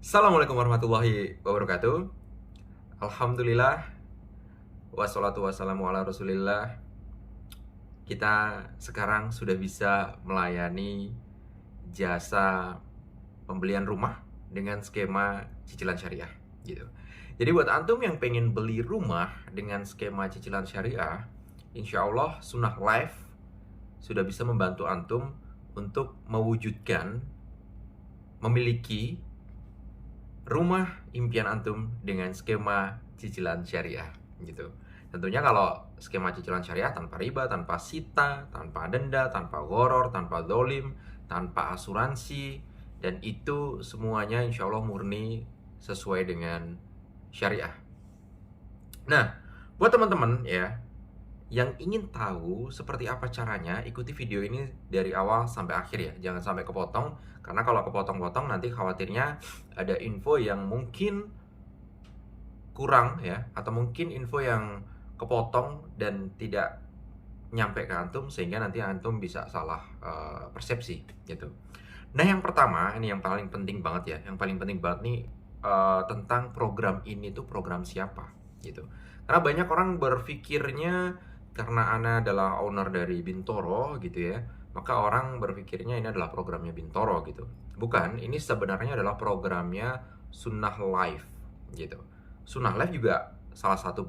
Assalamualaikum warahmatullahi wabarakatuh. Alhamdulillah, wassalatu wassalamu ala rasulillah. Kita sekarang sudah bisa melayani jasa pembelian rumah dengan skema cicilan syariah gitu. Jadi buat antum yang pengen beli rumah dengan skema cicilan syariah, insya Allah Sunnah Life sudah bisa membantu antum untuk mewujudkan memiliki rumah impian antum dengan skema cicilan syariah gitu. Tentunya kalau skema cicilan syariah tanpa riba, tanpa sita, tanpa denda, tanpa gharar, tanpa dolim, tanpa asuransi, dan itu semuanya insya Allah murni sesuai dengan syariah. Nah, buat teman-teman ya yang ingin tahu seperti apa caranya, ikuti video ini dari awal sampai akhir ya. Jangan sampai kepotong, karena kalau kepotong-potong nanti khawatirnya ada info yang mungkin kurang ya, atau mungkin info yang kepotong dan tidak nyampe ke antum, sehingga nanti antum bisa salah persepsi gitu. Nah, yang pertama, ini yang paling penting banget ya. Yang paling penting banget nih tentang program ini tuh program siapa gitu. Karena banyak orang berpikirnya karena Ana adalah owner dari Bintoro gitu ya, maka orang berpikirnya ini adalah programnya Bintoro gitu. Bukan, ini sebenarnya adalah programnya Sunnah Life gitu. Sunnah Life juga salah satu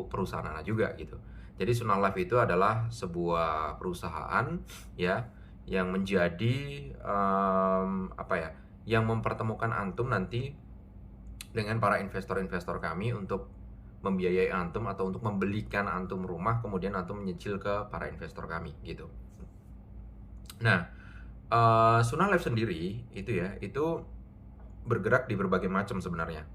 perusahaan Ana juga gitu. Jadi Sunnah Life itu adalah sebuah perusahaan ya yang menjadi apa ya, yang mempertemukan antum nanti dengan para investor-investor kami untuk membiayai antum atau untuk membelikan antum rumah, kemudian antum menyicil ke para investor kami gitu. Nah, Sunnah Life sendiri itu ya, itu bergerak di berbagai macam sebenarnya.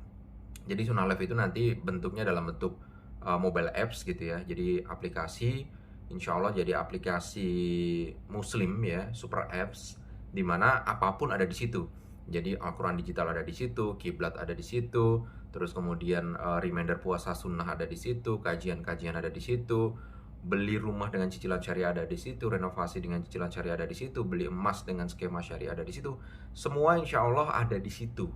Jadi Sunnah Life itu nanti bentuknya dalam bentuk mobile apps gitu ya. Jadi aplikasi, insya Allah jadi aplikasi muslim ya, super apps, dimana apapun ada di situ. Jadi Al-Quran digital ada di situ, kiblat ada di situ, terus kemudian reminder puasa sunnah ada di situ, kajian-kajian ada di situ, beli rumah dengan cicilan syariah ada di situ, renovasi dengan cicilan syariah ada di situ, beli emas dengan skema syariah ada di situ. Semua insya Allah ada di situ.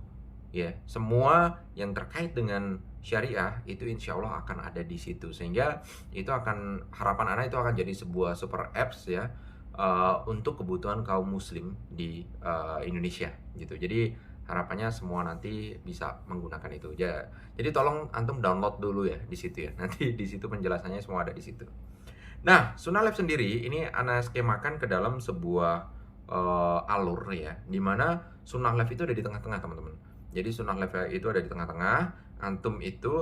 Ya, semua yang terkait dengan syariah itu insya Allah akan ada di situ, sehingga itu akan, harapan anak itu akan jadi sebuah super apps ya, untuk kebutuhan kaum muslim di Indonesia gitu. Jadi harapannya semua nanti bisa menggunakan itu ya. Jadi tolong antum download dulu ya di situ ya. Nanti di situ penjelasannya semua ada di situ. Nah, Sunnah Lab sendiri ini ana skemakan ke dalam sebuah alur ya, dimana Sunnah Lab itu ada di tengah-tengah teman-teman. Jadi Sunnah Lab itu ada di tengah-tengah. Antum itu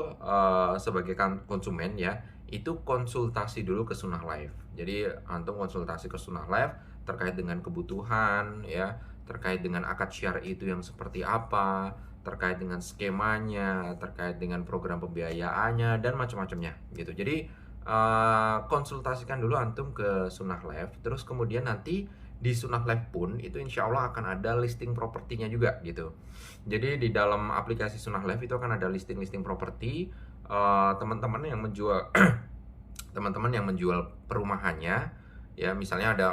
sebagai konsumen ya, itu konsultasi dulu ke Sunnah Life. Jadi antum konsultasi ke Sunnah Life terkait dengan kebutuhan ya, terkait dengan akad syar'i itu yang seperti apa, terkait dengan skemanya, terkait dengan program pembiayaannya dan macam-macamnya gitu. Jadi konsultasikan dulu antum ke Sunnah Life, terus kemudian nanti di Sunnah Life pun itu insya Allah akan ada listing propertinya juga gitu. Jadi di dalam aplikasi Sunnah Life itu akan ada listing properti, teman-teman yang menjual teman-teman yang menjual perumahannya ya, misalnya ada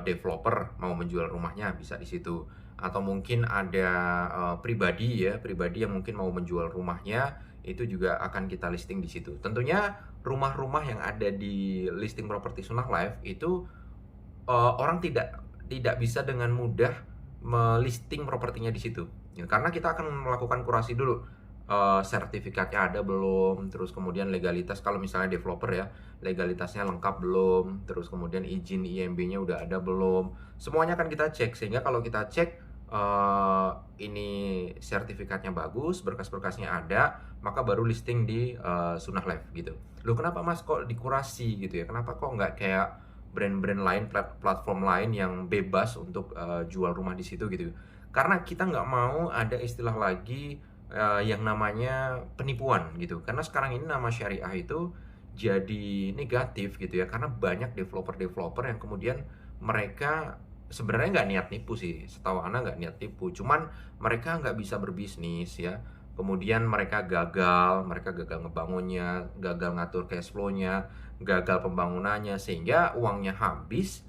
developer mau menjual rumahnya bisa di situ, atau mungkin ada pribadi yang mungkin mau menjual rumahnya, itu juga akan kita listing di situ. Tentunya rumah-rumah yang ada di listing properti Sunnah Life itu orang tidak bisa dengan mudah melisting propertinya di situ ya, karena kita akan melakukan kurasi dulu, sertifikatnya ada belum, terus kemudian legalitas, kalau misalnya developer ya, legalitasnya lengkap belum, terus kemudian izin IMB-nya udah ada belum, semuanya akan kita cek, sehingga kalau kita cek ini sertifikatnya bagus, berkas-berkasnya ada, maka baru listing di Sunnah Life gitu. Loh, kenapa mas kok dikurasi gitu ya, kenapa kok nggak kayak brand-brand lain, platform lain yang bebas untuk jual rumah di situ gitu? Karena kita nggak mau ada istilah lagi yang namanya penipuan gitu. Karena sekarang ini nama syariah itu jadi negatif gitu ya, karena banyak developer yang kemudian mereka sebenarnya nggak niat nipu sih, setahu Ana nggak niat tipu, cuman mereka nggak bisa berbisnis ya, kemudian mereka gagal ngebangunnya, gagal ngatur cash flow-nya, gagal pembangunannya, sehingga uangnya habis,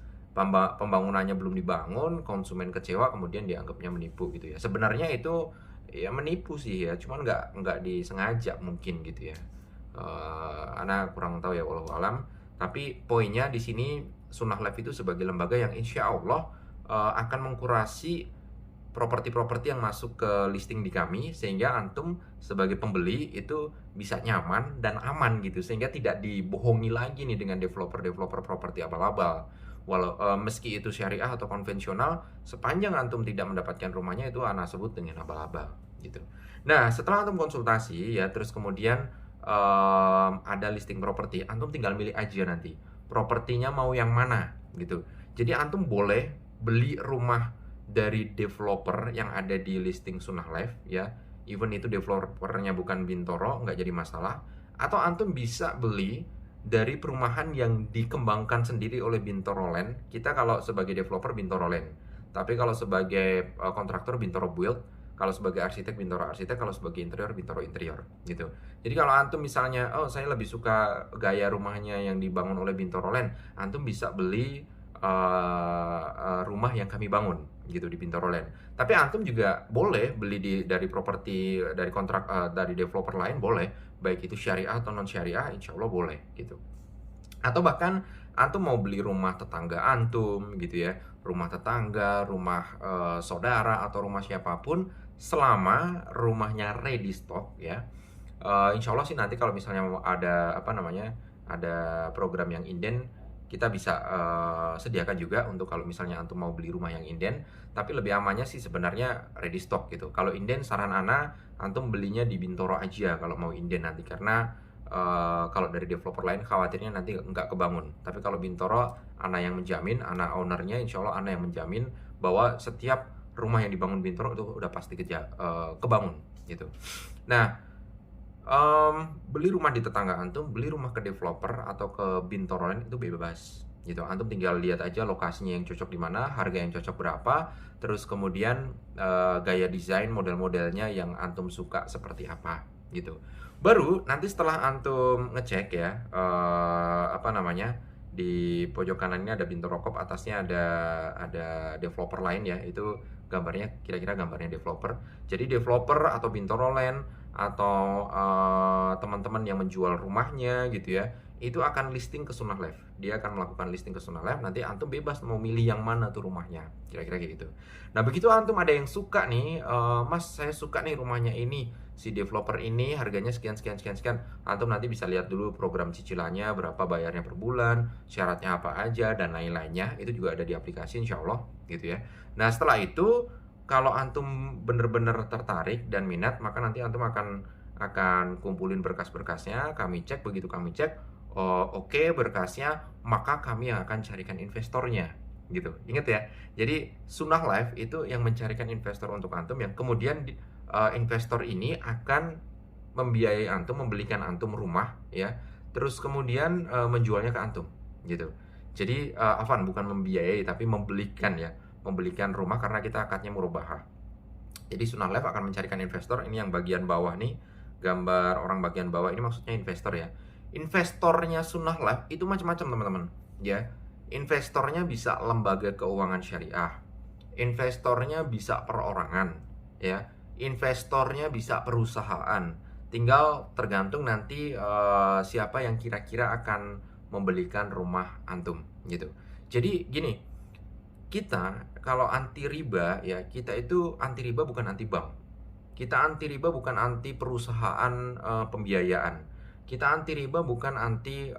pembangunannya belum dibangun, konsumen kecewa, kemudian dianggapnya menipu gitu ya. Sebenarnya itu ya menipu sih ya, cuman nggak disengaja mungkin gitu ya. Ana kurang tahu ya, wallahu alam. Tapi poinnya di sini Sunnah Life itu sebagai lembaga yang insya Allah akan mengkurasi properti-properti yang masuk ke listing di kami, sehingga antum sebagai pembeli itu bisa nyaman dan aman gitu, sehingga tidak dibohongi lagi nih dengan developer properti abal-abal. Meski itu syariah atau konvensional, sepanjang antum tidak mendapatkan rumahnya, itu ana sebut dengan abal-abal gitu. Nah, setelah antum konsultasi ya, terus kemudian ada listing properti, antum tinggal milih aja nanti propertinya mau yang mana gitu. Jadi antum boleh beli rumah dari developer yang ada di listing Sunnah Life ya, even itu developernya bukan Bintoro, nggak jadi masalah. Atau antum bisa beli dari perumahan yang dikembangkan sendiri oleh Bintoro Land. Kita kalau sebagai developer Bintoro Land, tapi kalau sebagai kontraktor Bintoro Build, kalau sebagai arsitek Bintoro Arsitek, kalau sebagai interior Bintoro Interior gitu. Jadi kalau antum misalnya, oh saya lebih suka gaya rumahnya yang dibangun oleh Bintoro Land, antum bisa beli rumah yang kami bangun gitu di Bintoro Land. Tapi antum juga boleh beli dari properti, dari kontrak, dari developer lain boleh, baik itu syariah atau non syariah, insya Allah boleh gitu. Atau bahkan antum mau beli rumah tetangga antum gitu ya, rumah tetangga, rumah saudara atau rumah siapapun, selama rumahnya ready stock ya. Insya Allah sih nanti kalau misalnya ada ada program yang inden, kita bisa sediakan juga untuk kalau misalnya antum mau beli rumah yang inden. Tapi lebih amannya sih sebenarnya ready stock gitu. Kalau inden, saran ana antum belinya di Bintoro aja kalau mau inden nanti, karena kalau dari developer lain khawatirnya nanti nggak kebangun. Tapi kalau Bintoro, ana yang menjamin, ana ownernya, insya Allah ana yang menjamin bahwa setiap rumah yang dibangun Bintoro itu udah pasti kebangun gitu. Nah, beli rumah di tetangga antum, beli rumah ke developer atau ke Bintoro Land itu bebas gitu. Antum tinggal lihat aja lokasinya yang cocok di mana, harga yang cocok berapa, terus kemudian gaya desain model-modelnya yang antum suka seperti apa gitu. Baru nanti setelah antum ngecek ya, di pojok kanannya ada Bintoro Corp, atasnya ada developer lain ya, itu gambarnya kira-kira gambarnya developer. Jadi developer atau Bintoro Land atau teman-teman yang menjual rumahnya gitu ya, itu akan listing ke Sunnah Life. Dia akan melakukan listing ke Sunnah Life, nanti antum bebas mau milih yang mana tuh rumahnya, kira-kira kayak gitu. Nah begitu antum ada yang suka nih, mas saya suka nih rumahnya ini, si developer ini harganya sekian, antum nanti bisa lihat dulu program cicilannya berapa, bayarnya per bulan, syaratnya apa aja, dan lain-lainnya. Itu juga ada di aplikasi insya Allah gitu ya. Nah setelah itu, kalau antum bener-bener tertarik dan minat, maka nanti antum akan kumpulin berkas-berkasnya, kami cek. Begitu kami cek, oke berkasnya, maka kami yang akan carikan investornya gitu. Ingat ya, jadi Sunnah Life itu yang mencarikan investor untuk antum, yang kemudian investor ini akan membiayai antum, membelikan antum rumah ya, terus kemudian menjualnya ke antum gitu. Jadi bukan membiayai tapi membelikan ya, membelikan rumah, karena kita akadnya murabahah. Jadi Sunnah Life akan mencarikan investor. Ini yang bagian bawah nih, gambar orang bagian bawah ini maksudnya investor ya. Investornya Sunnah Life itu macam-macam teman-teman ya. Investornya bisa lembaga keuangan syariah, investornya bisa perorangan ya, investornya bisa perusahaan. Tinggal tergantung nanti siapa yang kira-kira akan membelikan rumah antum gitu. Jadi gini, kita kalau anti riba ya, kita itu anti riba bukan anti bank. Kita anti riba bukan anti perusahaan pembiayaan. Kita anti riba bukan anti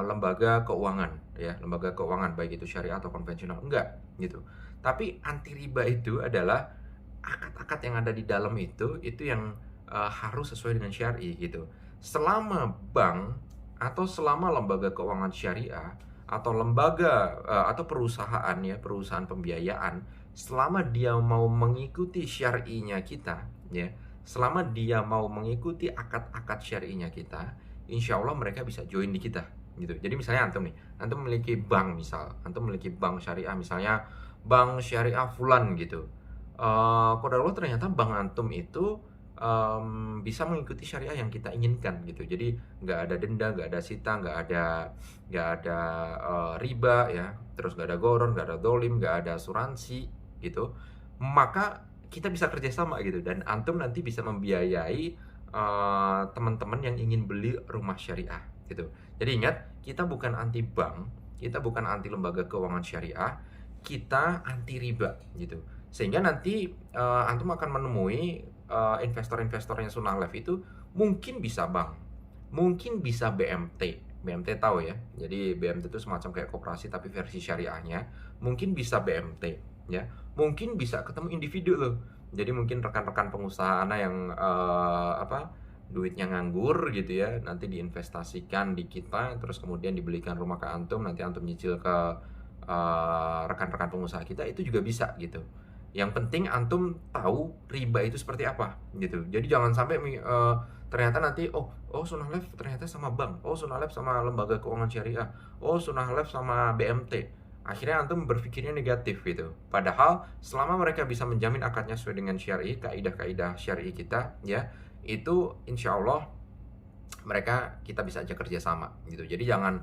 lembaga keuangan ya, lembaga keuangan baik itu syariah atau konvensional, enggak gitu. Tapi anti riba itu adalah akad-akad yang ada di dalam itu yang harus sesuai dengan syar'i gitu. Selama bank atau selama lembaga keuangan syariah atau lembaga atau perusahaan ya, perusahaan pembiayaan, selama dia mau mengikuti syar'inya kita ya, selama dia mau mengikuti akad-akad syar'inya kita, insya Allah mereka bisa join di kita gitu. Jadi misalnya antum memiliki bank, antum memiliki bank syariah, misalnya bank syariah fulan gitu. Qadarullah ternyata bank antum itu bisa mengikuti syariah yang kita inginkan gitu. Jadi nggak ada denda, nggak ada sita, nggak ada riba ya, terus nggak ada goron, nggak ada dolim, nggak ada asuransi gitu. Maka kita bisa kerjasama gitu, dan antum nanti bisa membiayai teman-teman yang ingin beli rumah syariah gitu. Jadi ingat, kita bukan anti bank, kita bukan anti lembaga keuangan syariah, kita anti riba gitu. Sehingga nanti antum akan menemui investor-investor yang Sunnah Life itu mungkin bisa bank, mungkin bisa BMT. BMT tahu ya, jadi BMT itu semacam kayak koperasi tapi versi syariahnya. Mungkin bisa BMT ya, mungkin bisa ketemu individu loh. Jadi mungkin rekan-rekan pengusaha Ana yang duitnya nganggur gitu ya, nanti diinvestasikan di kita, terus kemudian dibelikan rumah ke antum, nanti antum nyicil ke rekan-rekan pengusaha kita, itu juga bisa gitu. Yang penting antum tahu riba itu seperti apa gitu. Jadi jangan sampai ternyata nanti oh Sunnah Life ternyata sama bank, oh Sunnah Life sama lembaga keuangan syariah, oh Sunnah Life sama BMT. Akhirnya antum berpikirnya negatif gitu. Padahal selama mereka bisa menjamin akadnya sesuai dengan syar'i, kaidah-kaidah syar'i kita ya, itu insya Allah kita bisa aja kerjasama gitu. Jadi jangan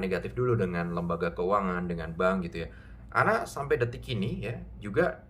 negatif dulu dengan lembaga keuangan, dengan bank gitu ya. Karena sampai detik ini ya juga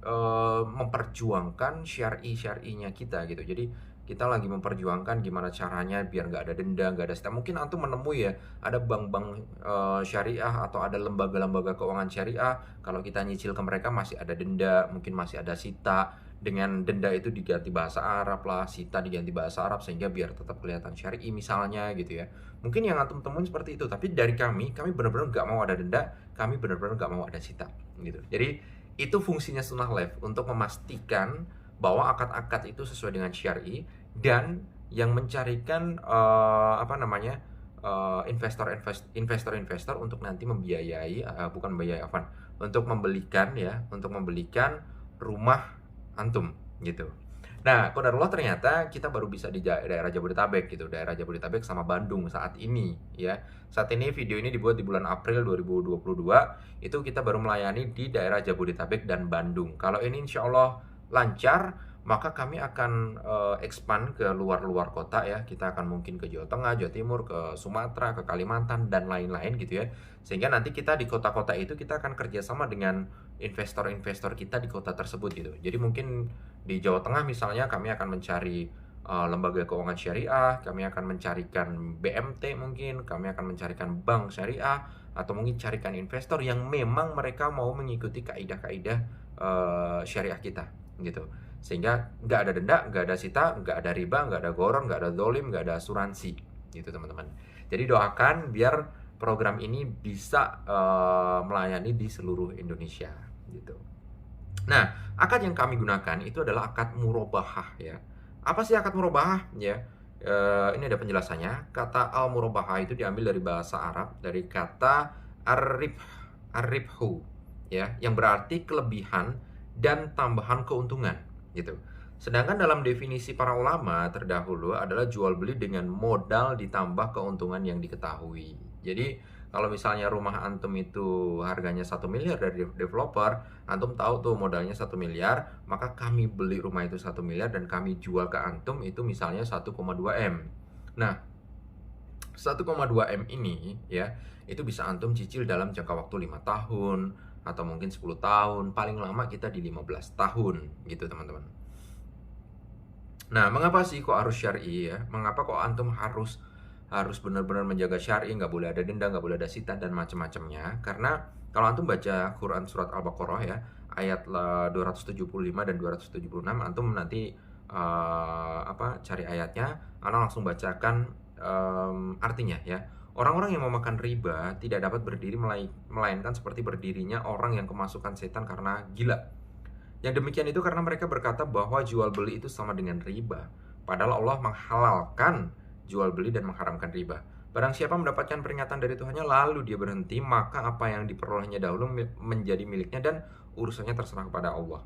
memperjuangkan syar'inya kita gitu. Jadi kita lagi memperjuangkan gimana caranya biar nggak ada denda, nggak ada sita. Mungkin antum menemui ya ada bank-bank syariah atau ada lembaga-lembaga keuangan syariah, kalau kita nyicil ke mereka masih ada denda, mungkin masih ada sita. Dengan denda itu diganti bahasa Arab lah, sita diganti bahasa Arab, sehingga biar tetap kelihatan syar'i misalnya gitu ya. Mungkin yang antum temuin seperti itu, tapi dari kami benar-benar nggak mau ada denda, kami benar-benar nggak mau ada sita gitu. Jadi itu fungsinya Sunnah Life, untuk memastikan bahwa akad-akad itu sesuai dengan syar'i, dan yang mencarikan investor-investor untuk nanti membiayai untuk membelikan rumah antum gitu. Nah, qadarullah ternyata kita baru bisa di daerah Jabodetabek gitu, daerah Jabodetabek sama Bandung saat ini ya. Saat ini video ini dibuat di bulan April 2022, itu kita baru melayani di daerah Jabodetabek dan Bandung. Kalau ini insya Allah lancar, maka kami akan expand ke luar-luar kota ya. Kita akan mungkin ke Jawa Tengah, Jawa Timur, ke Sumatera, ke Kalimantan, dan lain-lain gitu ya. Sehingga nanti kita di kota-kota itu kita akan kerjasama dengan investor-investor kita di kota tersebut gitu. Jadi mungkin di Jawa Tengah misalnya kami akan mencari lembaga keuangan syariah, kami akan mencarikan BMT, mungkin kami akan mencarikan bank syariah, atau mungkin carikan investor yang memang mereka mau mengikuti kaidah-kaidah syariah kita gitu. Sehingga nggak ada denda, nggak ada sita, nggak ada riba, nggak ada goron, nggak ada dolim, nggak ada asuransi gitu teman-teman. Jadi doakan biar program ini bisa melayani di seluruh Indonesia gitu. Nah, akad yang kami gunakan itu adalah akad murabahah ya. Apa sih akad murabahah ya? Ini ada penjelasannya. Kata al-murabahah itu diambil dari bahasa Arab, dari kata ar-ribhu ya, yang berarti kelebihan dan tambahan keuntungan gitu. Sedangkan dalam definisi para ulama terdahulu adalah jual beli dengan modal ditambah keuntungan yang diketahui. Jadi kalau misalnya rumah antum itu harganya 1 miliar dari developer, antum tahu tuh modalnya 1 miliar, maka kami beli rumah itu 1 miliar dan kami jual ke antum itu misalnya 1,2 M. Nah, 1,2 M ini ya, itu bisa antum cicil dalam jangka waktu 5 tahun atau mungkin 10 tahun, paling lama kita di 15 tahun gitu teman-teman. Nah, mengapa sih kok harus syar'i ya? Mengapa kok antum harus benar-benar menjaga syar'i, nggak boleh ada denda, nggak boleh ada sita dan macam-macamnya? Karena kalau antum baca Quran surat Al-Baqarah ya, ayat 275 dan 276, antum nanti cari ayatnya, ana langsung bacakan artinya ya. Orang-orang yang memakan riba tidak dapat berdiri melainkan seperti berdirinya orang yang kemasukan setan karena gila. Yang demikian itu karena mereka berkata bahwa jual beli itu sama dengan riba. Padahal Allah menghalalkan jual beli dan mengharamkan riba. Barang siapa mendapatkan peringatan dari Tuhannya lalu dia berhenti, maka apa yang diperolehnya dahulu menjadi miliknya dan urusannya terserah kepada Allah.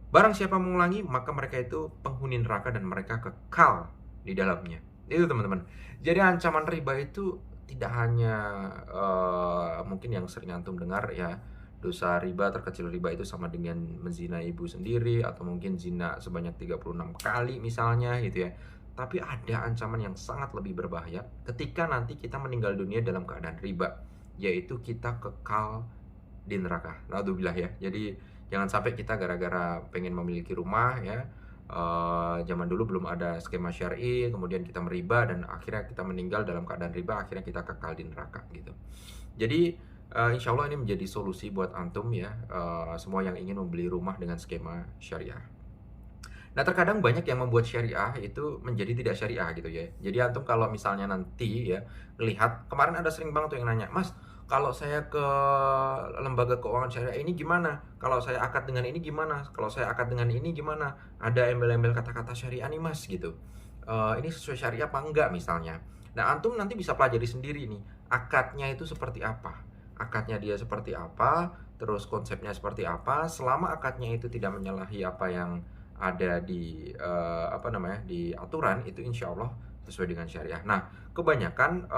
Barang siapa mengulangi, maka mereka itu penghuni neraka dan mereka kekal di dalamnya. Itu teman-teman. Jadi ancaman riba itu tidak hanya mungkin yang sering antum dengar ya, dosa riba terkecil riba itu sama dengan menzina ibu sendiri, atau mungkin zina sebanyak 36 kali misalnya gitu ya. Tapi ada ancaman yang sangat lebih berbahaya ketika nanti kita meninggal dunia dalam keadaan riba, yaitu kita kekal di neraka. Naudzubillah ya. Jadi jangan sampai kita gara-gara pengen memiliki rumah ya, zaman dulu belum ada skema syar'i, kemudian kita meriba dan akhirnya kita meninggal dalam keadaan riba, akhirnya kita kekal di neraka gitu. Jadi insya Allah ini menjadi solusi buat antum ya, semua yang ingin membeli rumah dengan skema syariah. Nah, terkadang banyak yang membuat syariah itu menjadi tidak syariah gitu ya. Jadi antum kalau misalnya nanti ya lihat, kemarin ada sering banget tuh yang nanya, "Mas, kalau saya ke lembaga keuangan syariah ini gimana? Kalau saya akad dengan ini gimana? Kalau saya akad dengan ini gimana? Ada embel-embel kata-kata syariah nih, Mas," gitu. Ini sesuai syariah apa enggak misalnya. Nah, antum nanti bisa pelajari sendiri nih, akadnya itu seperti apa. Akadnya dia seperti apa, terus konsepnya seperti apa. Selama akadnya itu tidak menyalahi apa yang ada di di aturan, itu insya Allah sesuai dengan syariah. Nah, kebanyakan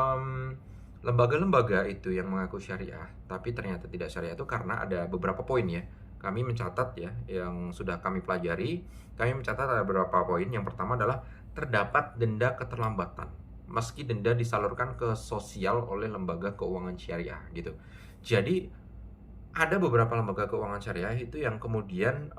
lembaga-lembaga itu yang mengaku syariah tapi ternyata tidak syariah itu karena ada beberapa poin ya. Kami mencatat ya, yang sudah kami pelajari, kami mencatat ada beberapa poin. Yang pertama adalah terdapat denda keterlambatan meski denda disalurkan ke sosial oleh lembaga keuangan syariah gitu. Jadi ada beberapa lembaga keuangan syariah itu yang kemudian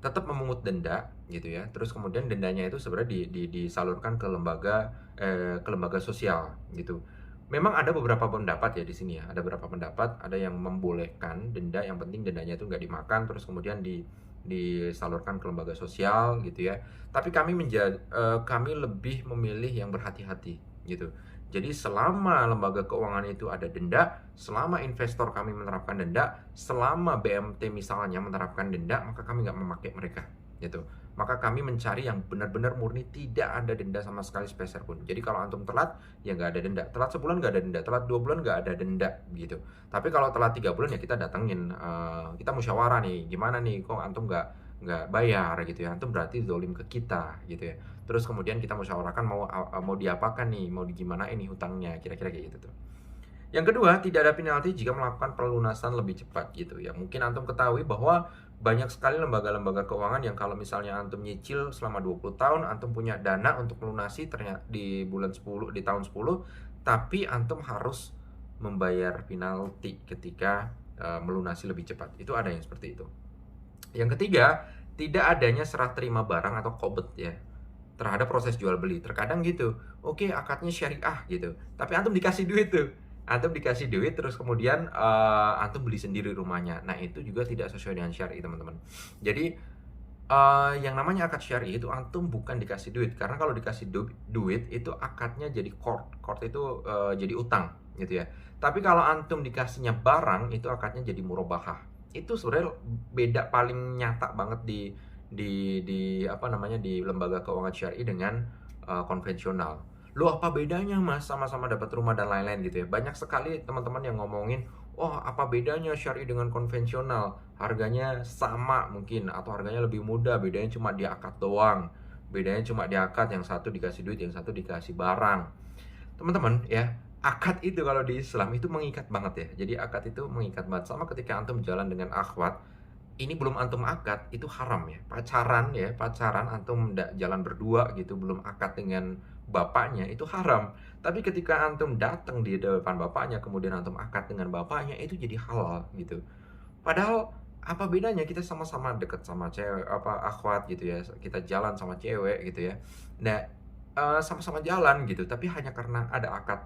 tetap memungut denda gitu ya. Terus kemudian dendanya itu sebenarnya disalurkan ke lembaga sosial gitu. Memang ada beberapa pendapat ya di sini ya. Ada beberapa pendapat, ada yang membolehkan denda, yang penting dendanya itu nggak dimakan, terus kemudian disalurkan ke lembaga sosial gitu ya. Tapi kami lebih memilih yang berhati-hati gitu. Jadi selama lembaga keuangan itu ada denda, selama investor kami menerapkan denda, selama BMT misalnya menerapkan denda, maka kami nggak memakai mereka gitu. Maka kami mencari yang benar-benar murni tidak ada denda sama sekali sepeser pun. Jadi kalau antum telat, ya nggak ada denda. Telat sebulan nggak ada denda, telat 2 bulan nggak ada denda gitu. Tapi kalau telat 3 bulan ya kita datengin, kita musyawarah nih, gimana nih kok antum nggak bayar gitu ya, antum berarti zolim ke kita gitu ya. Terus kemudian kita musyawarahkan mau diapakan nih, mau digimana ini hutangnya, kira-kira kayak gitu tuh. Yang kedua, tidak ada penalti jika melakukan pelunasan lebih cepat gitu ya. Mungkin antum ketahui bahwa banyak sekali lembaga-lembaga keuangan yang kalau misalnya antum nyicil selama 20 tahun, antum punya dana untuk melunasi ternyata di bulan 10, di tahun 10, tapi antum harus membayar penalti ketika melunasi lebih cepat. Itu ada yang seperti itu. Yang ketiga, tidak adanya serah terima barang atau qobd ya terhadap proses jual beli. Terkadang gitu, oke akadnya syariah gitu, tapi antum dikasih duit tuh, antum dikasih duit terus kemudian antum beli sendiri rumahnya. Nah itu juga tidak sesuai dengan syari teman-teman. Jadi yang namanya akad syari itu antum bukan dikasih duit, karena kalau dikasih duit itu akadnya jadi court itu jadi utang gitu ya. Tapi kalau antum dikasihnya barang itu akadnya jadi murabahah. Itu sebenarnya beda paling nyata banget di lembaga keuangan syar'i dengan konvensional. Loh apa bedanya Mas, sama-sama dapat rumah dan lain-lain gitu ya. Banyak sekali teman-teman yang ngomongin, "Oh, apa bedanya syar'i dengan konvensional? Harganya sama mungkin atau harganya lebih mudah, bedanya cuma di akad doang. Bedanya cuma di akad, yang satu dikasih duit, yang satu dikasih barang." Teman-teman ya, akad itu kalau di Islam itu mengikat banget ya. Jadi akad itu mengikat banget. Sama ketika antum jalan dengan akhwat, ini belum antum akad itu haram ya. Pacaran antum jalan berdua gitu belum akad dengan bapaknya itu haram. Tapi ketika antum datang di depan bapaknya kemudian antum akad dengan bapaknya itu jadi halal gitu. Padahal apa bedanya kita sama-sama deket sama cewek akhwat gitu ya. Kita jalan sama cewek gitu ya. Nah, sama-sama jalan gitu, tapi hanya karena ada akad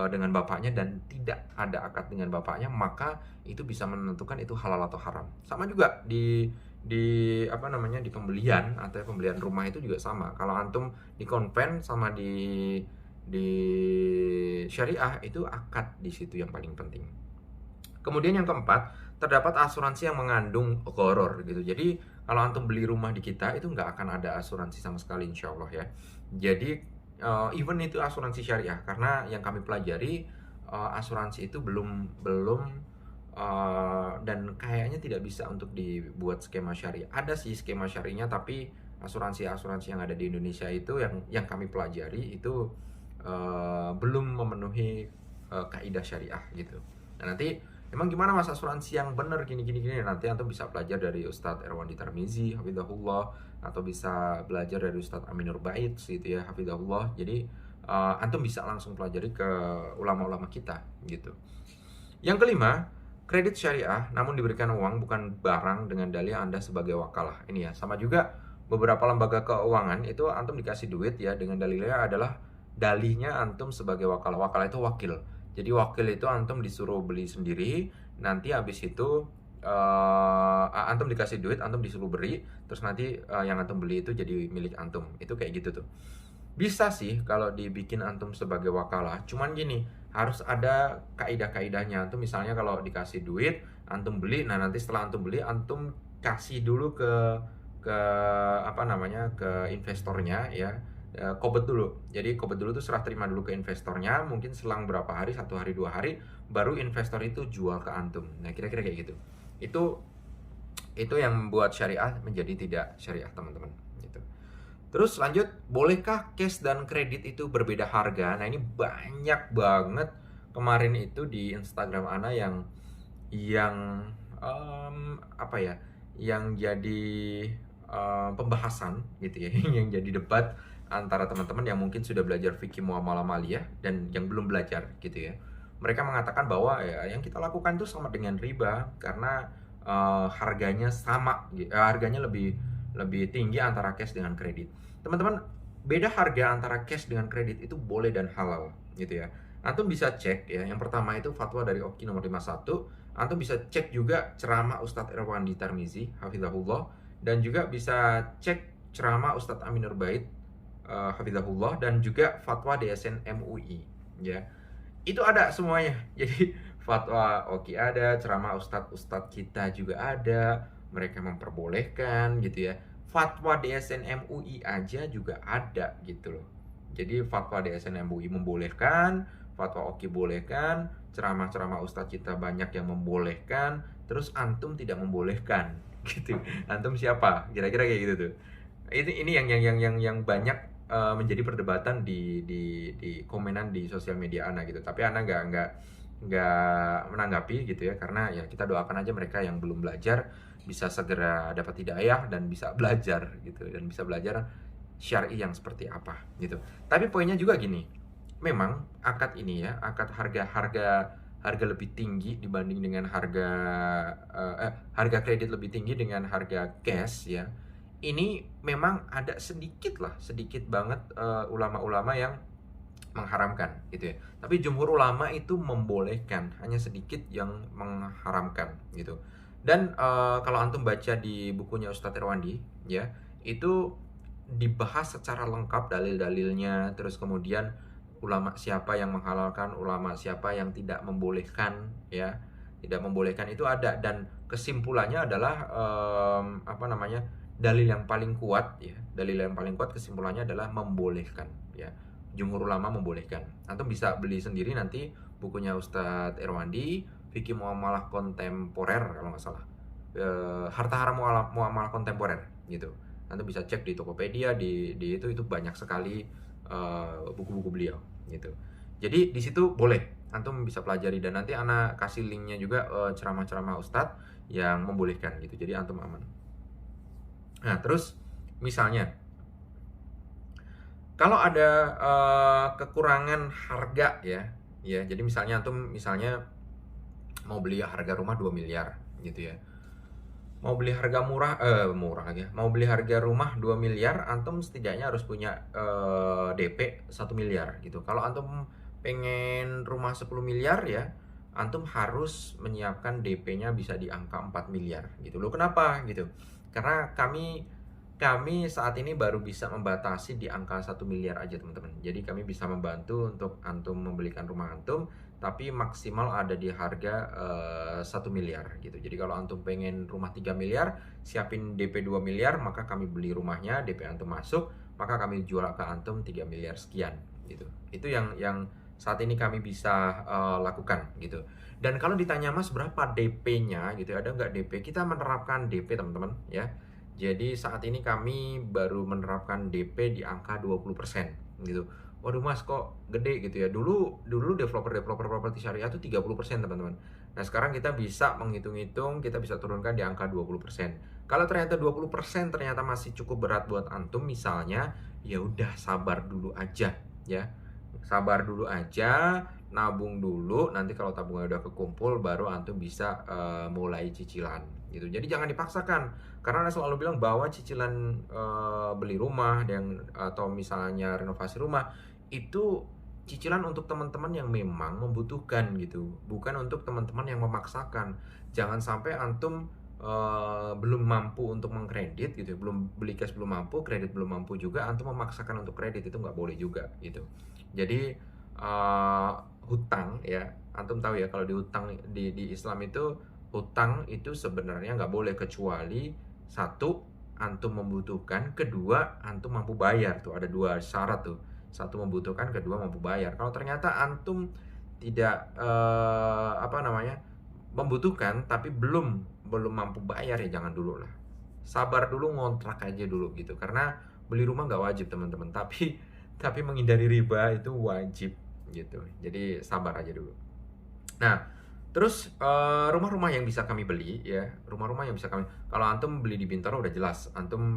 dengan bapaknya dan tidak ada akad dengan bapaknya, maka itu bisa menentukan itu halal atau haram. Sama juga di pembelian atau pembelian rumah itu juga sama. Kalau antum di konven sama di syariah itu akad di situ yang paling penting. Kemudian yang keempat, terdapat asuransi yang mengandung gharar gitu. Jadi kalau antum beli rumah di kita itu nggak akan ada asuransi sama sekali insya Allah ya. Jadi even itu asuransi syariah, karena yang kami pelajari asuransi itu belum dan kayaknya tidak bisa untuk dibuat skema syariah. Ada sih skema syariahnya, tapi asuransi yang ada di Indonesia itu yang kami pelajari itu belum memenuhi kaidah syariah gitu. Nah nanti emang gimana mas asuransi yang bener gini gini gini, nanti antum bisa belajar dari Ustadz Erwandi Tarmizi hafizahullah, atau bisa belajar dari Ustadz Aminur Bait gitu ya hafizahullah. Jadi antum bisa langsung pelajari ke ulama-ulama kita gitu. Yang kelima, kredit syariah namun diberikan uang bukan barang dengan dalih Anda sebagai wakalah. Ini ya, sama juga beberapa lembaga keuangan itu antum dikasih duit ya, dengan dalilnya adalah dalihnya antum sebagai wakalah. Wakalah itu wakil. Jadi wakil itu antum disuruh beli sendiri, nanti habis itu antum dikasih duit, antum disuruh beri, terus nanti yang antum beli itu jadi milik antum. Itu kayak gitu tuh. Bisa sih kalau dibikin antum sebagai wakalah, cuman gini, harus ada kaidah-kaidahnya. Antum misalnya kalau dikasih duit, antum beli, nah nanti setelah antum beli, antum kasih dulu ke apa namanya, ke investornya ya. Kobet dulu. Jadi kobet dulu tuh serah terima dulu ke investornya, mungkin selang berapa hari, 1 hari 2 hari, baru investor itu jual ke antum. Nah kira-kira kayak gitu. Itu yang membuat syariah menjadi tidak syariah, teman-teman. Terus lanjut, bolehkah cash dan kredit itu berbeda harga? Nah ini banyak banget kemarin itu di Instagram Ana yang apa ya, yang jadi pembahasan gitu ya, yang jadi debat antara teman-teman yang mungkin sudah belajar fikih muamalah maliyah dan yang belum belajar gitu ya. Mereka mengatakan bahwa ya yang kita lakukan itu sama dengan riba karena harganya sama, harganya lebih tinggi antara cash dengan kredit. Teman-teman, beda harga antara cash dengan kredit itu boleh dan halal gitu ya. Antum bisa cek ya, yang pertama itu fatwa dari Oki nomor 51. Antum bisa cek juga ceramah Ustadz Erwandi Tarmizi hafizahullah, dan juga bisa cek ceramah Ustadz Aminur Bait hafizahullah, dan juga fatwa DSN MUI ya. Itu ada semuanya. Jadi fatwa Oki ada, ceramah Ustadz kita juga ada, mereka memperbolehkan gitu ya. Fatwa DSN MUI aja juga ada gitu loh. Jadi fatwa DSN MUI membolehkan, fatwa Oki bolehkan, ceramah-ceramah Ustadz kita banyak yang membolehkan, terus antum tidak membolehkan gitu. Antum siapa? Kira-kira kayak gitu tuh. Ini yang banyak menjadi perdebatan di komenan di sosial media Ana gitu. Tapi Ana nggak menanggapi gitu ya, karena ya kita doakan aja mereka yang belum belajar bisa segera dapat hidayah dan bisa belajar gitu, dan bisa belajar syar'i yang seperti apa gitu. Tapi poinnya juga gini, memang akad ini ya, akad harga lebih tinggi dibanding dengan harga kredit lebih tinggi dengan harga cash ya. Ini memang ada sedikit banget ulama-ulama yang mengharamkan gitu ya. Tapi jumhur ulama itu membolehkan, hanya sedikit yang mengharamkan gitu. Dan kalau antum baca di bukunya Ustadz Erwandi ya, itu dibahas secara lengkap dalil-dalilnya, terus kemudian ulama siapa yang menghalalkan, ulama siapa yang tidak membolehkan ya. Tidak membolehkan itu ada, dan kesimpulannya adalah apa namanya, dalil yang paling kuat ya. Dalil yang paling kuat kesimpulannya adalah membolehkan ya. Jumhur ulama membolehkan. Antum bisa beli sendiri nanti bukunya Ustadz Erwandi, Fikih Muamalah Kontemporer kalau nggak salah, Harta Haram Muamalah Kontemporer gitu. Antum bisa cek di Tokopedia, di itu banyak sekali buku-buku beliau gitu. Jadi di situ boleh antum bisa pelajari, dan nanti Ana kasih linknya juga ceramah-ceramah Ustadz yang membolehkan gitu. Jadi antum aman. Nah terus misalnya kalau ada kekurangan harga ya, jadi misalnya antum mau beli harga rumah 2 miliar gitu ya. Mau beli harga murah lagi ya. Mau beli harga rumah 2 miliar, antum setidaknya harus punya DP 1 miliar gitu. Kalau antum pengen rumah 10 miliar ya, antum harus menyiapkan DP-nya bisa di angka 4 miliar gitu. Loh kenapa gitu? Karena kami saat ini baru bisa membatasi di angka 1 miliar aja teman-teman. Jadi kami bisa membantu untuk antum membelikan rumah antum, tapi maksimal ada di harga 1 miliar gitu. Jadi kalau antum pengen rumah 3 miliar, siapin DP 2 miliar, maka kami beli rumahnya, DP antum masuk, maka kami jual ke antum 3 miliar sekian gitu. Itu yang saat ini kami bisa lakukan gitu. Dan kalau ditanya mas berapa DP-nya gitu, ada nggak DP? Kita menerapkan DP teman-teman ya. Jadi saat ini kami baru menerapkan DP di angka 20% gitu. Waduh mas kok gede gitu ya. Dulu developer properti syariah itu 30% teman-teman. Nah, sekarang kita bisa menghitung-hitung, kita bisa turunkan di angka 20%. Kalau ternyata 20% ternyata masih cukup berat buat antum misalnya, ya udah sabar dulu aja ya. Sabar dulu aja, nabung dulu, nanti kalau tabungannya udah kekumpul baru antum bisa mulai cicilan gitu. Jadi jangan dipaksakan, karena Anda selalu bilang bahwa cicilan beli rumah dan atau misalnya renovasi rumah itu cicilan untuk teman-teman yang memang membutuhkan gitu, bukan untuk teman-teman yang memaksakan. Jangan sampai antum belum mampu untuk mengkredit gitu, belum beli cash belum mampu, kredit belum mampu juga, antum memaksakan untuk kredit, itu nggak boleh juga gitu. Jadi hutang ya, antum tahu ya kalau di hutang di Islam itu, hutang itu sebenarnya nggak boleh kecuali satu, antum membutuhkan, kedua antum mampu bayar. Tuh ada dua syarat tuh, satu membutuhkan, kedua mampu bayar. Kalau ternyata antum tidak membutuhkan tapi belum mampu bayar, ya jangan dulu lah, sabar dulu, ngontrak aja dulu gitu. Karena beli rumah nggak wajib teman-teman, tapi menghindari riba itu wajib gitu. Jadi sabar aja dulu. Nah, terus rumah-rumah yang bisa kami beli ya, rumah-rumah yang bisa kami, kalau antum beli di Bintaro udah jelas antum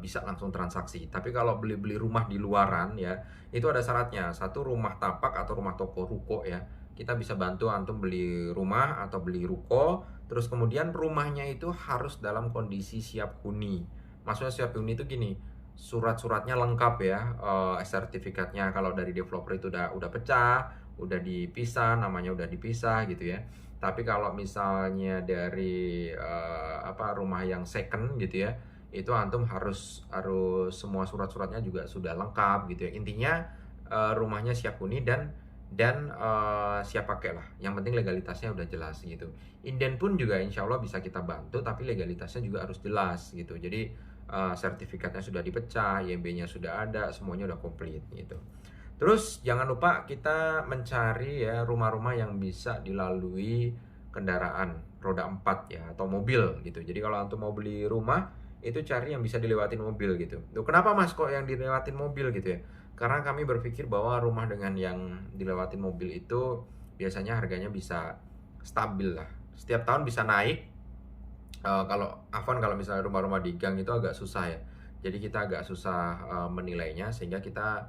bisa langsung transaksi. Tapi kalau beli rumah di luaran ya, itu ada syaratnya. Satu, rumah tapak atau rumah toko ruko ya. Kita bisa bantu antum beli rumah atau beli ruko. Terus kemudian rumahnya itu harus dalam kondisi siap huni. Maksudnya siap huni itu gini, surat-suratnya lengkap ya, sertifikatnya kalau dari developer itu udah pecah, udah dipisah, namanya udah dipisah gitu ya. Tapi kalau misalnya dari rumah yang second gitu ya, itu antum harus semua surat-suratnya juga sudah lengkap gitu ya. Intinya rumahnya siap huni dan siap pakai lah. Yang penting legalitasnya udah jelas gitu. Inden pun juga insya Allah bisa kita bantu, tapi legalitasnya juga harus jelas gitu. Jadi sertifikatnya sudah dipecah, YB-nya sudah ada, semuanya udah komplit gitu. Terus jangan lupa kita mencari ya rumah-rumah yang bisa dilalui kendaraan roda 4 ya, atau mobil gitu. Jadi kalau antum mau beli rumah, itu cari yang bisa dilewatin mobil gitu. Tuh, kenapa Mas kok yang dilewatin mobil gitu ya? Karena kami berpikir bahwa rumah dengan yang dilewatin mobil itu biasanya harganya bisa stabil lah. Setiap tahun bisa naik. Kalau misalnya rumah-rumah di gang itu agak susah ya. Jadi kita agak susah menilainya, sehingga kita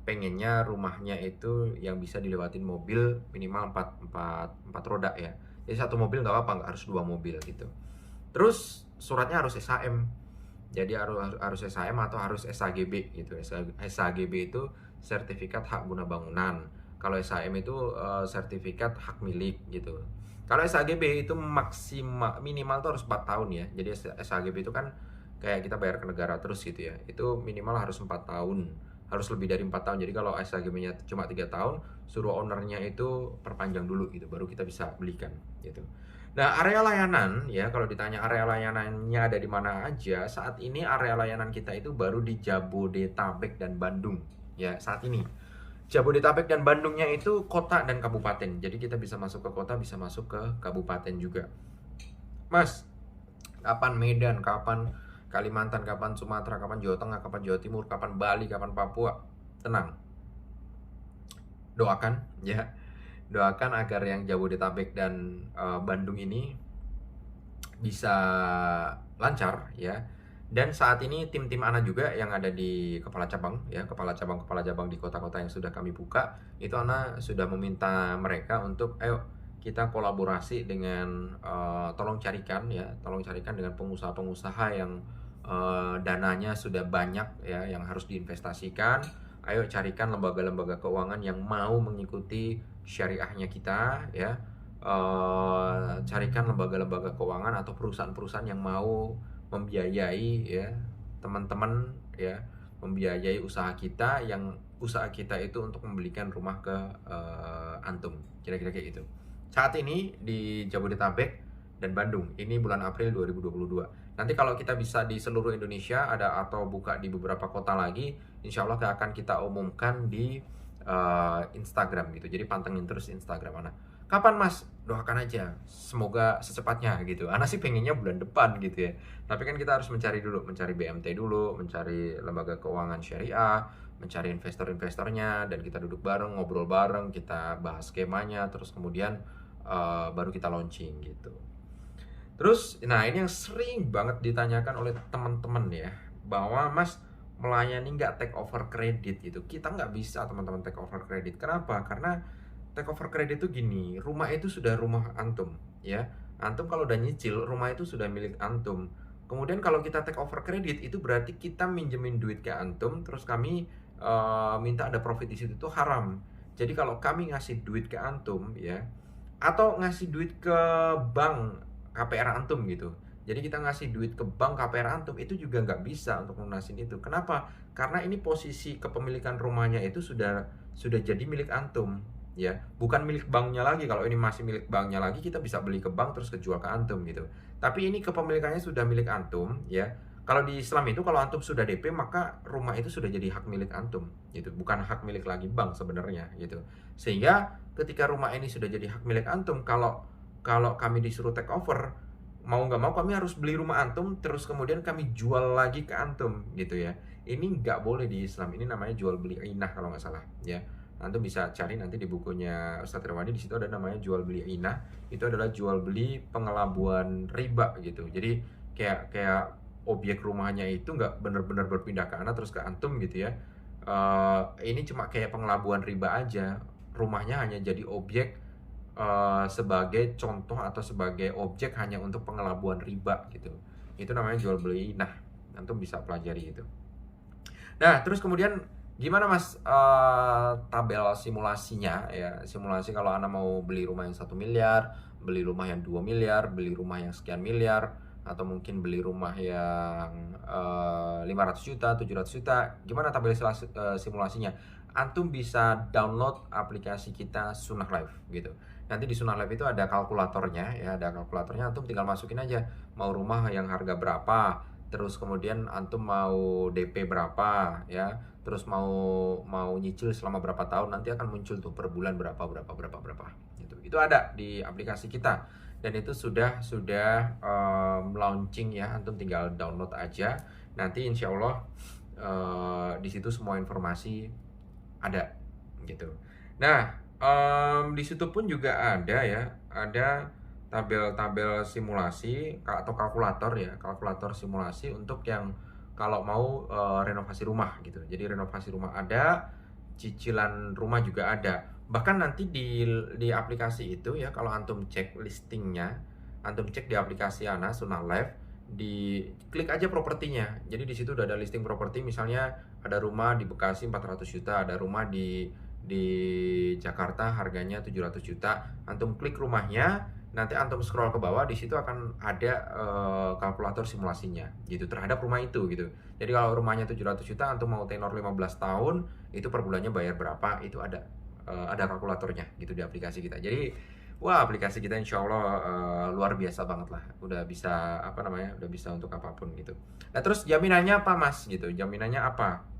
pengennya rumahnya itu yang bisa dilewatin mobil minimal 4 roda ya. Jadi satu mobil nggak apa-apa, nggak harus 2 mobil gitu. Terus suratnya harus SHM. Jadi harus SHM atau harus SHGB gitu. SHGB itu sertifikat hak guna bangunan. Kalau SHM itu sertifikat hak milik gitu. Kalau SHGB itu minimal tuh harus 4 tahun ya. Jadi SHGB itu kan kayak kita bayar ke negara terus gitu ya. Itu minimal harus 4 tahun. Harus lebih dari 4 tahun. Jadi kalau SHGB-nya cuma 3 tahun, suruh ownernya itu perpanjang dulu gitu, baru kita bisa belikan gitu. Nah, area layanan ya, kalau ditanya area layanannya ada di mana aja, saat ini area layanan kita itu baru di Jabodetabek dan Bandung ya saat ini. Jabodetabek dan Bandungnya itu kota dan kabupaten. Jadi kita bisa masuk ke kota, bisa masuk ke kabupaten juga. Mas, kapan Medan, kapan Kalimantan, kapan Sumatera, kapan Jawa Tengah, kapan Jawa Timur, kapan Bali, kapan Papua, tenang. Doakan ya. Doakan agar yang Jabodetabek dan Bandung ini bisa lancar ya. Dan saat ini tim-tim Ana juga yang ada di kepala cabang ya, kepala cabang di kota-kota yang sudah kami buka, itu Ana sudah meminta mereka untuk ayo kita kolaborasi dengan tolong carikan dengan pengusaha-pengusaha yang dananya sudah banyak ya, yang harus diinvestasikan. Ayo carikan lembaga-lembaga keuangan yang mau mengikuti syariahnya kita ya. Carikan lembaga-lembaga keuangan atau perusahaan-perusahaan yang mau membiayai ya teman-teman ya, membiayai usaha kita, yang usaha kita itu untuk membelikan rumah ke antum, kira-kira kayak gitu. Saat ini di Jabodetabek dan Bandung, ini bulan April 2022. Nanti kalau kita bisa di seluruh Indonesia ada atau buka di beberapa kota lagi, insya Allah akan kita umumkan di Instagram gitu. Jadi pantengin terus Instagram Ana. Kapan Mas? Doakan aja, semoga secepatnya gitu. Ana sih pengennya bulan depan gitu ya. Tapi kan kita harus mencari BMT dulu, mencari lembaga keuangan syariah, mencari investor-investornya, dan kita duduk bareng, ngobrol bareng, kita bahas skemanya, terus kemudian baru kita launching gitu. Terus, nah ini yang sering banget ditanyakan oleh teman-teman ya, bahwa Mas melayani nggak take over kredit gitu. Kita nggak bisa teman-teman take over kredit. Kenapa? Karena take over kredit itu gini, rumah itu sudah rumah antum ya. Antum kalau udah nyicil, rumah itu sudah milik antum. Kemudian kalau kita take over kredit itu berarti kita minjemin duit ke antum, terus kami minta ada profit di situ, itu haram. Jadi kalau kami ngasih duit ke antum ya, atau ngasih duit ke bank KPR antum gitu. Jadi kita ngasih duit ke bank KPR antum itu juga nggak bisa untuk lunasin itu. Kenapa? Karena ini posisi kepemilikan rumahnya itu sudah jadi milik antum ya, bukan milik banknya lagi. Kalau ini masih milik banknya lagi, kita bisa beli ke bank terus kejual ke antum gitu. Tapi ini kepemilikannya sudah milik antum ya. Kalau di Islam itu kalau antum sudah DP maka rumah itu sudah jadi hak milik antum gitu, bukan hak milik lagi bank sebenarnya gitu. Sehingga ketika rumah ini sudah jadi hak milik antum, kalau kami disuruh take over, mau nggak mau kami harus beli rumah antum terus kemudian kami jual lagi ke antum gitu ya. Ini nggak boleh di Islam, ini namanya jual beli inah kalau nggak salah ya. Antum bisa cari nanti di bukunya Ustadz Irwandi, di situ ada namanya jual beli inah. Itu adalah jual beli pengelabuan riba gitu. Jadi kayak objek rumahnya itu nggak benar-benar berpindah ke anak terus ke antum gitu ya. Ini cuma kayak pengelabuan riba aja. Rumahnya hanya jadi objek sebagai contoh atau sebagai objek hanya untuk pengelabuan riba gitu. Itu namanya jual beli. Nah, antum bisa pelajari itu. Nah, terus kemudian gimana Mas tabel simulasinya ya? Simulasi kalau Anda mau beli rumah yang 1 miliar, beli rumah yang 2 miliar, beli rumah yang sekian miliar, atau mungkin beli rumah yang 500 juta, 700 juta. Gimana tabel simulasinya? Antum bisa download aplikasi kita Sunnah Life gitu. Nanti di Sunnah Life itu ada kalkulatornya ya, ada kalkulatornya, antum tinggal masukin aja mau rumah yang harga berapa, terus kemudian antum mau DP berapa ya, terus mau nyicil selama berapa tahun, nanti akan muncul tuh per bulan berapa gitu. Itu ada di aplikasi kita dan itu sudah launching ya, antum tinggal download aja. Nanti insya Allah di situ semua informasi ada gitu. Nah, di situ pun juga ada ya, ada tabel-tabel simulasi atau kalkulator ya, kalkulator simulasi untuk yang kalau mau renovasi rumah gitu. Jadi renovasi rumah ada, cicilan rumah juga ada. Bahkan nanti di aplikasi itu ya, kalau antum cek listingnya, antum cek di aplikasi Ana Sunnah Life, di klik aja propertinya. Jadi di situ udah ada listing properti, misalnya ada rumah di Bekasi 400 juta, ada rumah di Jakarta harganya 700 juta. Antum klik rumahnya, nanti antum scroll ke bawah, di situ akan ada kalkulator simulasinya gitu terhadap rumah itu gitu. Jadi kalau rumahnya 700 juta, antum mau tenor 15 tahun, itu per bulannya bayar berapa, itu ada kalkulatornya gitu di aplikasi kita. Jadi wah, aplikasi kita insya Allah luar biasa banget lah. Udah bisa udah bisa untuk apapun gitu. Nah terus jaminannya apa Mas gitu? Jaminannya apa?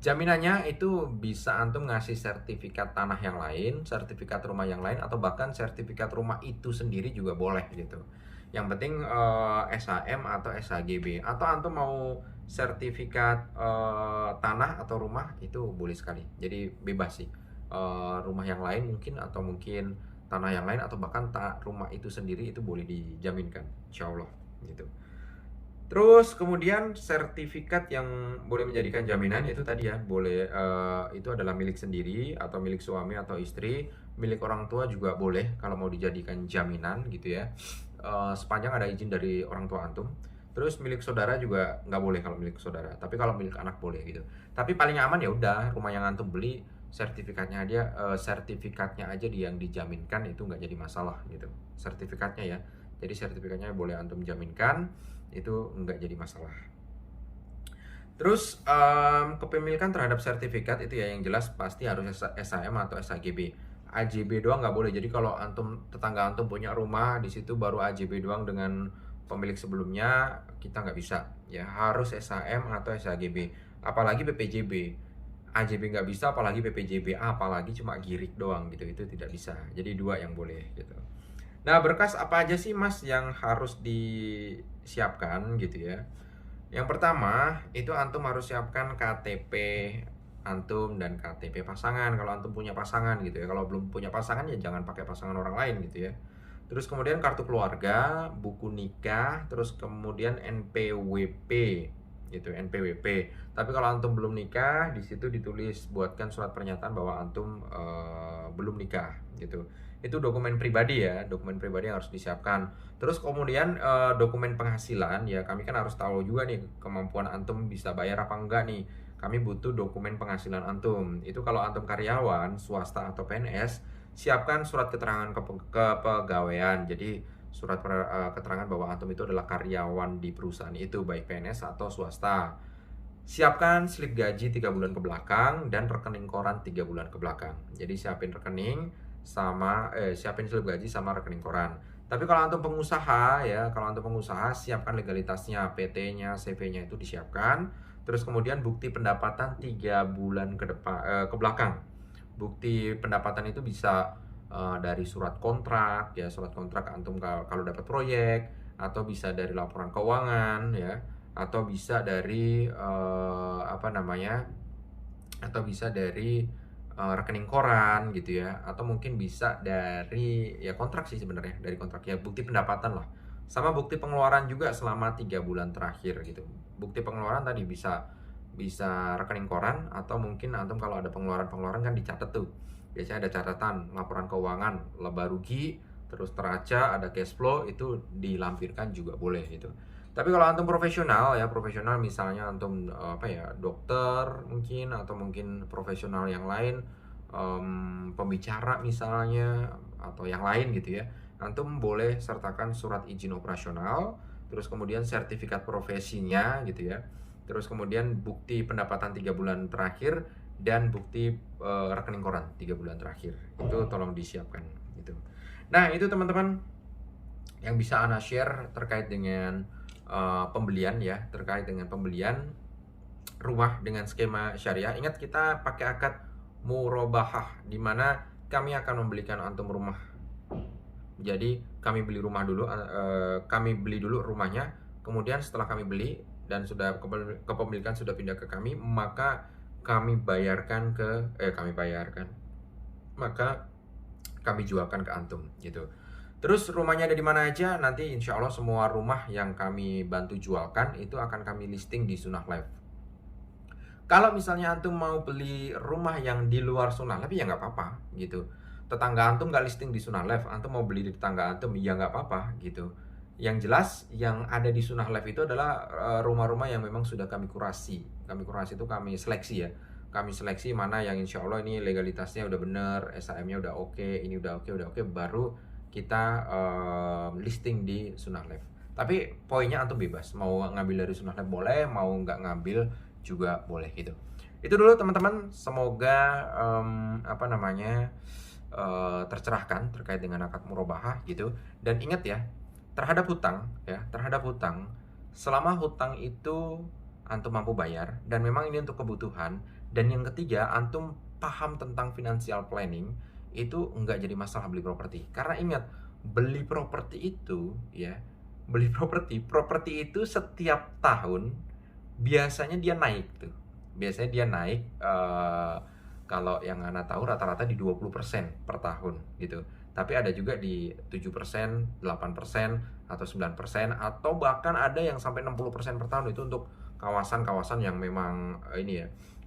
Jaminannya itu bisa antum ngasih sertifikat tanah yang lain, sertifikat rumah yang lain, atau bahkan sertifikat rumah itu sendiri juga boleh gitu. Yang penting SHM atau SHGB, atau antum mau sertifikat tanah atau rumah itu boleh sekali. Jadi bebas sih. Rumah yang lain mungkin, atau mungkin tanah yang lain, atau bahkan rumah itu sendiri itu boleh dijaminkan, insya Allah gitu. Terus kemudian sertifikat yang boleh menjadikan jaminan itu tadi ya, boleh itu adalah milik sendiri atau milik suami atau istri, milik orang tua juga boleh kalau mau dijadikan jaminan gitu ya, sepanjang ada izin dari orang tua antum. Terus milik saudara juga nggak boleh kalau milik saudara, tapi kalau milik anak boleh gitu. Tapi paling aman ya udah rumah yang antum beli sertifikatnya aja yang dijaminkan, itu nggak jadi masalah gitu. Sertifikatnya ya, jadi sertifikatnya boleh antum jaminkan, itu nggak jadi masalah. Terus kepemilikan terhadap sertifikat itu ya yang jelas pasti harus SHM atau SHGB. AJB doang nggak boleh. Jadi kalau tetangga antum punya rumah di situ baru AJB doang dengan pemilik sebelumnya, kita nggak bisa ya, harus SHM atau SHGB. Apalagi PPJB, AJB nggak bisa, apalagi PPJB, apalagi cuma girik doang gitu, itu tidak bisa. Jadi dua yang boleh gitu. Nah, berkas apa aja sih Mas yang harus disiapkan gitu ya? Yang pertama, itu antum harus siapkan KTP antum dan KTP pasangan kalau antum punya pasangan gitu ya. Kalau belum punya pasangan ya jangan pakai pasangan orang lain gitu ya. Terus kemudian kartu keluarga, buku nikah, terus kemudian NPWP gitu, NPWP. Tapi kalau antum belum nikah, di situ ditulis buatkan surat pernyataan bahwa antum belum nikah gitu. Itu dokumen pribadi ya, dokumen pribadi yang harus disiapkan. Terus kemudian dokumen penghasilan ya, kami kan harus tahu juga nih kemampuan antum bisa bayar apa enggak nih. Kami butuh dokumen penghasilan antum. Itu kalau antum karyawan, swasta atau PNS, siapkan surat keterangan kepegawaian. Jadi surat keterangan bahwa antum itu adalah karyawan di perusahaan itu, baik PNS atau swasta. Siapkan slip gaji 3 bulan ke belakang dan rekening koran 3 bulan ke belakang. Jadi siapin rekening sama siapin slip gaji sama rekening koran. Tapi kalau antum pengusaha ya, kalau antum pengusaha siapkan legalitasnya, PT-nya, CV-nya itu disiapkan. Terus kemudian bukti pendapatan 3 bulan ke depan ke belakang. Bukti pendapatan itu bisa dari surat kontrak ya, surat kontrak antum kalau dapat proyek, atau bisa dari laporan keuangan ya, atau bisa dari atau bisa dari rekening koran gitu ya, atau mungkin bisa dari ya kontrak sih sebenarnya, dari kontrak ya, bukti pendapatan lah. Sama bukti pengeluaran juga selama 3 bulan terakhir gitu. Bukti pengeluaran tadi bisa rekening koran, atau mungkin antum kalau ada pengeluaran kan dicatat tuh. Biasanya ada catatan laporan keuangan, laba rugi, terus teraca, ada cash flow, itu dilampirkan juga boleh gitu. Tapi kalau antum profesional ya, profesional misalnya antum dokter mungkin, atau mungkin profesional yang lain, pembicara misalnya, atau yang lain gitu ya, antum boleh sertakan surat izin operasional, terus kemudian sertifikat profesinya gitu ya, terus kemudian bukti pendapatan 3 bulan terakhir, dan bukti rekening koran 3 bulan terakhir. Itu tolong disiapkan gitu. Nah itu teman-teman yang bisa Ana share terkait dengan pembelian ya, terkait dengan pembelian rumah dengan skema syariah. Ingat, kita pakai akad murabahah, di mana kami akan membelikan antum rumah. Jadi kami beli rumah dulu, kami beli dulu rumahnya, kemudian setelah kami beli dan sudah kepemilikan sudah pindah ke kami, maka kami bayarkan maka kami jualkan ke antum gitu. Terus rumahnya ada di mana aja, nanti insya Allah semua rumah yang kami bantu jualkan itu akan kami listing di Sunnah Live. Kalau misalnya antum mau beli rumah yang di luar Sunnah Live ya nggak apa-apa gitu. Tetangga antum nggak listing di Sunnah Live, antum mau beli di tetangga antum ya nggak apa-apa gitu. Yang jelas yang ada di Sunnah Live itu adalah rumah-rumah yang memang sudah kami kurasi. Kami kurasi itu kami seleksi ya. Kami seleksi mana yang insya Allah ini legalitasnya udah bener, SHM-nya udah oke, ini udah oke, baru kita listing di Sunnah Live. Tapi poinnya antum bebas, mau ngambil dari Sunnah Live boleh, mau nggak ngambil juga boleh gitu. Itu dulu teman-teman, semoga tercerahkan terkait dengan akad murabahah gitu. Dan ingat ya, terhadap hutang, selama hutang itu antum mampu bayar dan memang ini untuk kebutuhan, dan yang ketiga antum paham tentang financial planning, itu enggak jadi masalah beli properti. Karena ingat, beli properti itu itu setiap tahun biasanya dia naik tuh. Biasanya dia naik kalau yang Ana tahu rata-rata di 20% per tahun gitu. Tapi ada juga di 7%, 8%, atau 9%, atau bahkan ada yang sampai 60% per tahun. Itu untuk kawasan-kawasan yang memang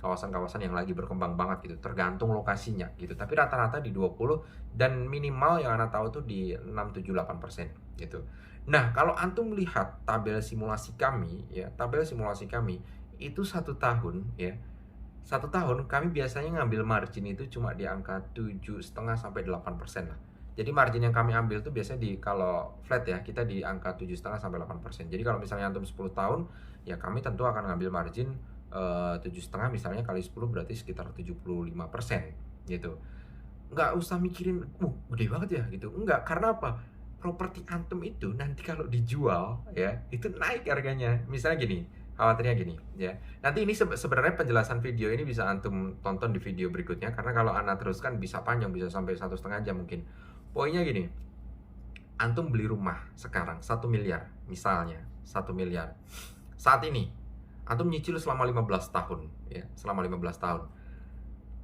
kawasan-kawasan yang lagi berkembang banget gitu, tergantung lokasinya gitu. Tapi rata-rata di 20, dan minimal yang Ana tahu tuh di 6, 7, 8% gitu. Nah, kalau antum melihat tabel simulasi kami itu 1 tahun kami biasanya ngambil margin itu cuma di angka 7,5 sampai 8% lah. Jadi margin yang kami ambil tuh biasanya kalau flat ya, kita di angka 7,5 sampai 8%. Jadi kalau misalnya antum 10 tahun, ya kami tentu akan ngambil margin 7,5 misalnya kali 10 berarti sekitar 75% gitu. Nggak usah mikirin, gede banget ya gitu. Enggak, karena apa? Properti antum itu nanti kalau dijual ya, itu naik harganya. Misalnya gini, khawatirnya gini ya. Nanti ini sebenarnya penjelasan video ini bisa antum tonton di video berikutnya, karena kalau Ana teruskan bisa panjang, bisa sampai 1,5 jam mungkin. Poinnya gini, antum beli rumah sekarang 1 miliar misalnya, 1 miliar. Saat ini antum nyicil selama 15 tahun ya, selama 15 tahun.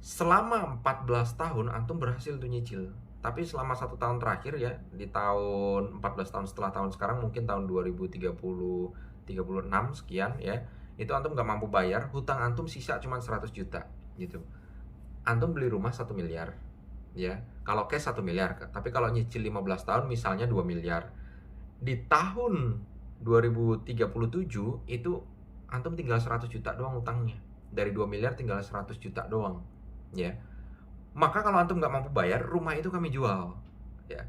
selama 14 tahun antum berhasil tuh nyicil. Tapi selama 1 tahun terakhir ya, di tahun 14 tahun setelah tahun sekarang, mungkin tahun 2030 36 sekian ya, itu antum nggak mampu bayar, hutang antum sisa cuma 100 juta gitu. Antum beli rumah 1 miliar ya, kalau cash 1 miliar, tapi kalau nyicil 15 tahun misalnya 2 miliar. Di tahun 2037 itu antum tinggal 100 juta doang utangnya. Dari 2 miliar tinggal 100 juta doang ya. Maka kalau antum nggak mampu bayar, rumah itu kami jual ya.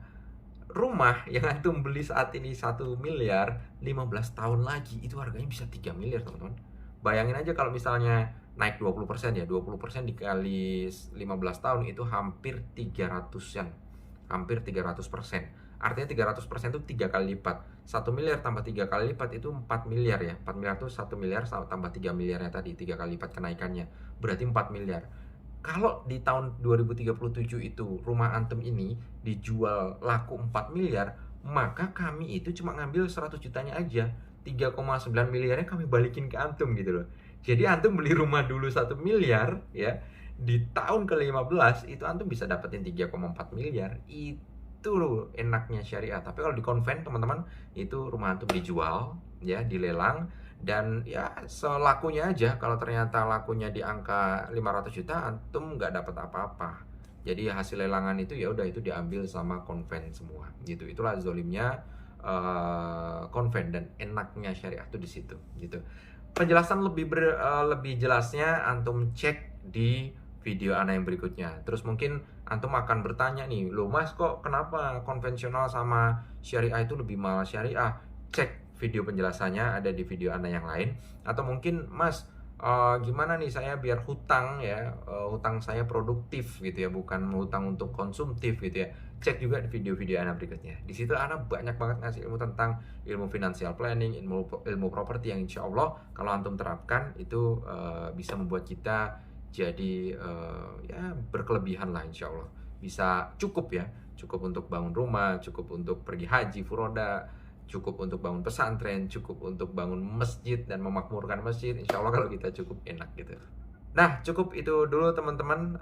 Rumah yang antum beli saat ini 1 miliar, 15 tahun lagi itu harganya bisa 3 miliar teman-teman. Bayangin aja kalau misalnya naik 20% ya, 20% dikali 15 tahun itu hampir 300-an. Hampir 300%. Artinya 300% itu 3 kali lipat. 1 miliar tambah 3 kali lipat itu 4 miliar ya. 4 miliar itu 1 miliar tambah 3 miliarnya tadi, 3 kali lipat kenaikannya. Berarti 4 miliar. Kalau di tahun 2037 itu rumah antum ini dijual laku 4 miliar, maka kami itu cuma ngambil 100 jutanya aja. 3,9 miliarnya kami balikin ke antum gitu loh. Jadi antum beli rumah dulu 1 miliar ya. Di tahun ke-15 itu antum bisa dapetin 3,4 miliar. Itu loh enaknya syariah. Tapi kalau di konven teman-teman, itu rumah antum dijual ya, dilelang, dan ya selakunya aja. Kalau ternyata lakunya di angka 500 juta, antum nggak dapat apa-apa. Jadi hasil lelangan itu ya udah, itu diambil sama konven semua gitu. Itulah zolimnya konven dan enaknya syariah tuh di situ gitu. Penjelasan lebih jelasnya antum cek di video ana yang berikutnya. Terus mungkin antum akan bertanya nih, loh mas, kok kenapa konvensional sama syariah itu lebih mahal syariah? Cek video penjelasannya ada di video ana yang lain. Atau mungkin mas, gimana nih saya biar hutang ya, hutang saya produktif gitu ya, bukan hutang untuk konsumtif gitu ya. Cek juga di video-video ana berikutnya. Di situ ana banyak banget ngasih ilmu tentang ilmu financial planning, ilmu properti yang insya Allah kalau antum terapkan itu bisa membuat kita jadi ya berkelebihan lah insya Allah. Bisa cukup ya, cukup untuk bangun rumah, cukup untuk pergi haji furoda, cukup untuk bangun pesantren, cukup untuk bangun masjid dan memakmurkan masjid. Insya Allah kalau kita cukup enak gitu. Nah, cukup itu dulu teman-teman.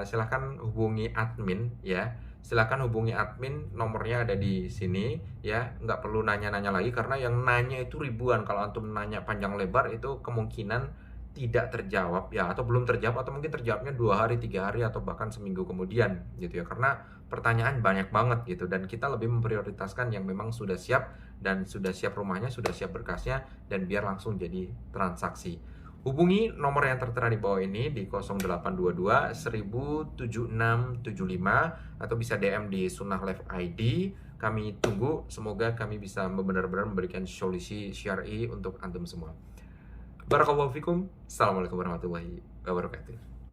Silahkan hubungi admin ya. Silahkan hubungi admin, nomornya ada di sini ya. Nggak perlu nanya-nanya lagi karena yang nanya itu ribuan. Kalau antum nanya panjang lebar itu kemungkinan tidak terjawab ya, atau belum terjawab, atau mungkin terjawabnya 2 hari, 3 hari, atau bahkan seminggu kemudian gitu ya. Karena pertanyaan banyak banget gitu, dan kita lebih memprioritaskan yang memang sudah siap, dan sudah siap rumahnya, sudah siap berkasnya, dan biar langsung jadi transaksi. Hubungi nomor yang tertera di bawah ini di 0822 107675, atau bisa DM di Sunnah Live ID. Kami tunggu, semoga kami bisa benar-benar memberikan solusi syar'i untuk antum semua. Barakallahu fikum. Assalamualaikum warahmatullahi wabarakatuh.